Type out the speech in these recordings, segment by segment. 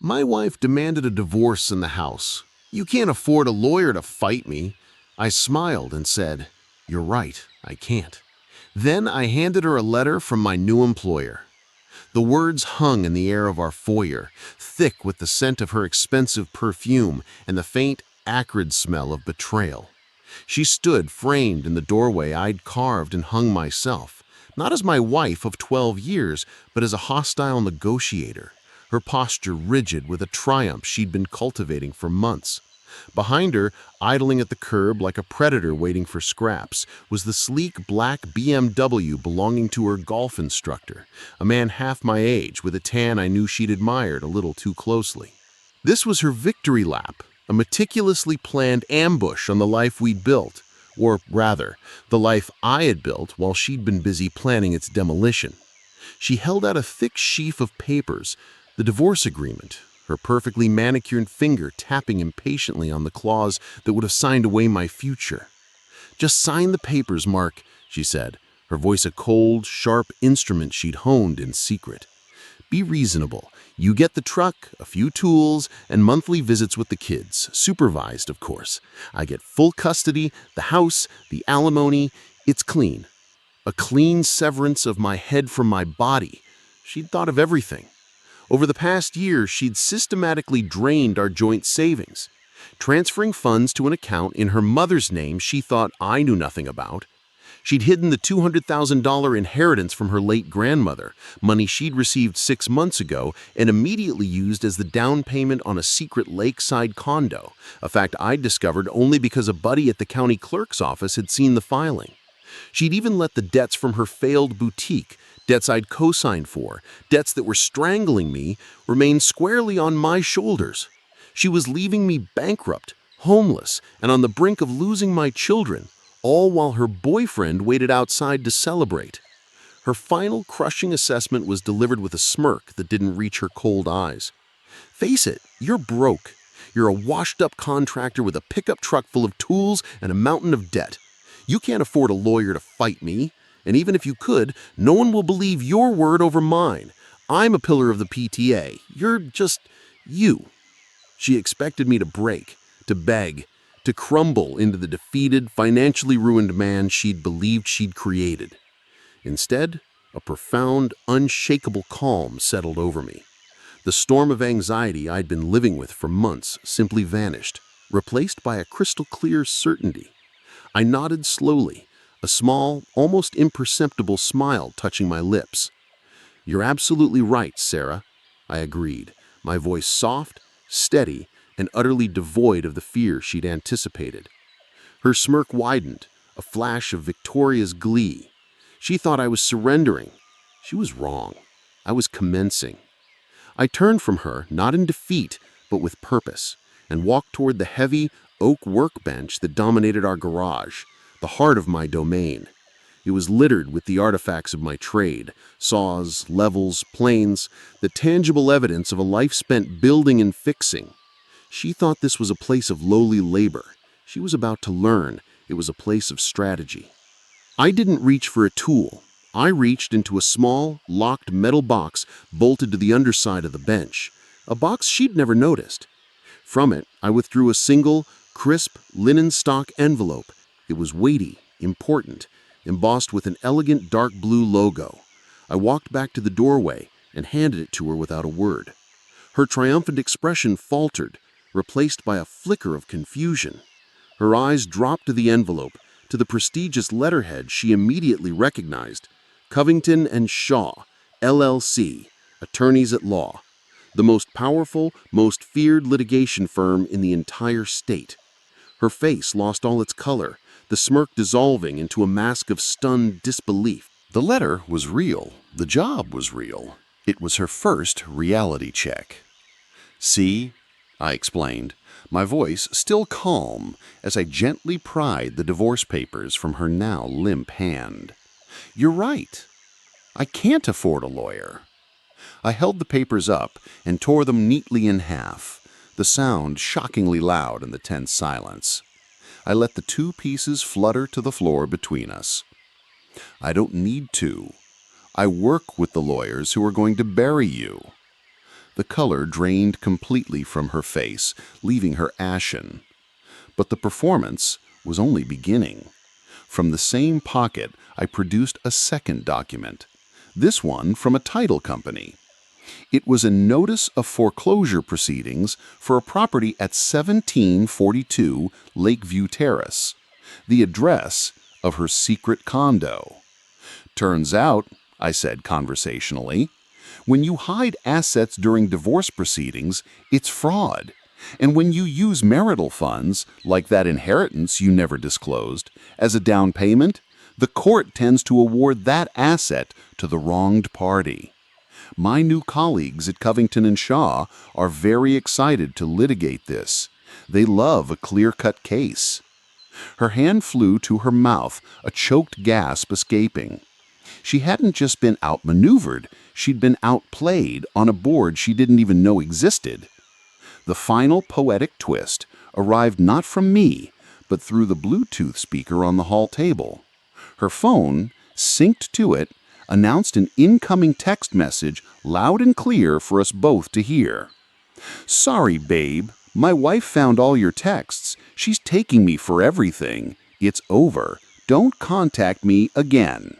My wife demanded a divorce in the house. You can't afford a lawyer to fight me. I smiled and said, "You're right, I can't." Then I handed her a letter from my new employer. The words hung in the air of our foyer, thick with the scent of her expensive perfume and the faint, acrid smell of betrayal. She stood framed in the doorway I'd carved and hung myself, not as my wife of 12 years, but as a hostile negotiator, her posture rigid with a triumph she'd been cultivating for months. Behind her, idling at the curb like a predator waiting for scraps, was the sleek black BMW belonging to her golf instructor, a man half my age with a tan I knew she'd admired a little too closely. This was her victory lap, a meticulously planned ambush on the life we'd built, or rather, the life I had built while she'd been busy planning its demolition. She held out a thick sheaf of papers, the divorce agreement, her perfectly manicured finger tapping impatiently on the clause that would have signed away my future. "Just sign the papers, Mark," she said, her voice a cold, sharp instrument she'd honed in secret. "Be reasonable. You get the truck, a few tools, and monthly visits with the kids, supervised, of course. I get full custody, the house, the alimony. It's clean. A clean severance of my head from my body." She'd thought of everything. Over the past year, she'd systematically drained our joint savings, transferring funds to an account in her mother's name she thought I knew nothing about. She'd hidden the $200,000 inheritance from her late grandmother, money she'd received 6 months ago and immediately used as the down payment on a secret lakeside condo, a fact I'd discovered only because a buddy at the county clerk's office had seen the filing. She'd even let the debts from her failed boutique, debts I'd co-signed for, debts that were strangling me, remain squarely on my shoulders. She was leaving me bankrupt, homeless, and on the brink of losing my children, all while her boyfriend waited outside to celebrate. Her final crushing assessment was delivered with a smirk that didn't reach her cold eyes. "Face it, you're broke. You're a washed-up contractor with a pickup truck full of tools and a mountain of debt. You can't afford a lawyer to fight me, and even if you could, no one will believe your word over mine. I'm a pillar of the PTA. You're just you." She expected me to break, to beg, to crumble into the defeated, financially ruined man she'd believed she'd created. Instead, a profound, unshakable calm settled over me. The storm of anxiety I'd been living with for months simply vanished, replaced by a crystal-clear certainty. I nodded slowly, a small, almost imperceptible smile touching my lips. "You're absolutely right, Sarah," I agreed, my voice soft, steady, and utterly devoid of the fear she'd anticipated. Her smirk widened, a flash of victorious glee. She thought I was surrendering. She was wrong. I was commencing. I turned from her, not in defeat, but with purpose, and walked toward the heavy, oak workbench that dominated our garage, the heart of my domain. It was littered with the artifacts of my trade, saws, levels, planes, the tangible evidence of a life spent building and fixing. She thought this was a place of lowly labor. She was about to learn it was a place of strategy. I didn't reach for a tool. I reached into a small, locked metal box bolted to the underside of the bench, a box she'd never noticed. From it, I withdrew a single, crisp, linen stock envelope. It was weighty, important, embossed with an elegant dark blue logo. I walked back to the doorway and handed it to her without a word. Her triumphant expression faltered, replaced by a flicker of confusion. Her eyes dropped to the envelope, to the prestigious letterhead she immediately recognized: Covington & Shaw, LLC, Attorneys at Law, the most powerful, most feared litigation firm in the entire state. Her face lost all its color, the smirk dissolving into a mask of stunned disbelief. The letter was real. The job was real. It was her first reality check. "See?" I explained, my voice still calm as I gently pried the divorce papers from her now limp hand. "You're right. I can't afford a lawyer." I held the papers up and tore them neatly in half, the sound shockingly loud in the tense silence. I let the two pieces flutter to the floor between us. "I don't need to. I work with the lawyers who are going to bury you." The color drained completely from her face, leaving her ashen. But the performance was only beginning. From the same pocket, I produced a second document, this one from a title company. It was a notice of foreclosure proceedings for a property at 1742 Lakeview Terrace, the address of her secret condo. "Turns out," I said conversationally, "when you hide assets during divorce proceedings, it's fraud. And when you use marital funds, like that inheritance you never disclosed, as a down payment, the court tends to award that asset to the wronged party. My new colleagues at Covington and Shaw are very excited to litigate this. They love a clear-cut case." Her hand flew to her mouth, a choked gasp escaping. She hadn't just been outmaneuvered, she'd been outplayed on a board she didn't even know existed. The final poetic twist arrived not from me, but through the Bluetooth speaker on the hall table. Her phone, synced to it, announced an incoming text message loud and clear for us both to hear. "Sorry, babe. My wife found all your texts. She's taking me for everything. It's over. Don't contact me again."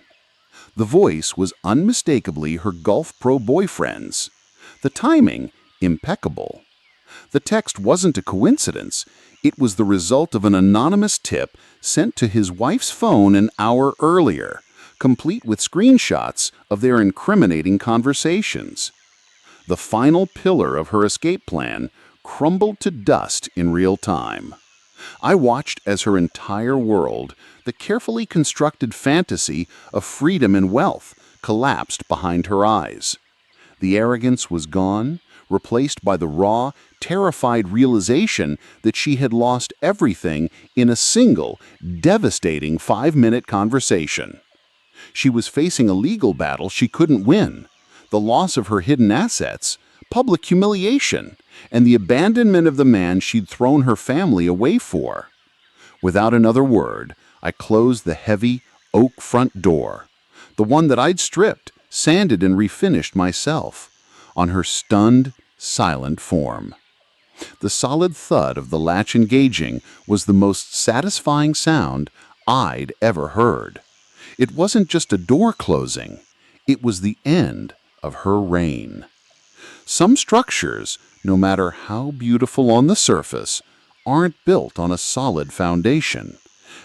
The voice was unmistakably her Gulf Pro boyfriend's. The timing, impeccable. The text wasn't a coincidence. It was the result of an anonymous tip sent to his wife's phone an hour earlier, complete with screenshots of their incriminating conversations. The final pillar of her escape plan crumbled to dust in real time. I watched as her entire world, the carefully constructed fantasy of freedom and wealth, collapsed behind her eyes. The arrogance was gone, replaced by the raw, terrified realization that she had lost everything in a single, devastating 5-minute conversation. She was facing a legal battle she couldn't win, the loss of her hidden assets, public humiliation, and the abandonment of the man she'd thrown her family away for. Without another word, I closed the heavy, oak front door, the one that I'd stripped, sanded, and refinished myself, on her stunned, silent form. The solid thud of the latch engaging was the most satisfying sound I'd ever heard. It wasn't just a door closing, it was the end of her reign. Some structures, no matter how beautiful on the surface, aren't built on a solid foundation.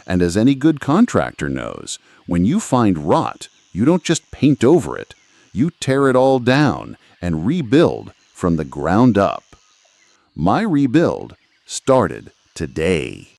And as any good contractor knows, when you find rot, you don't just paint over it. You tear it all down and rebuild from the ground up. My rebuild started today.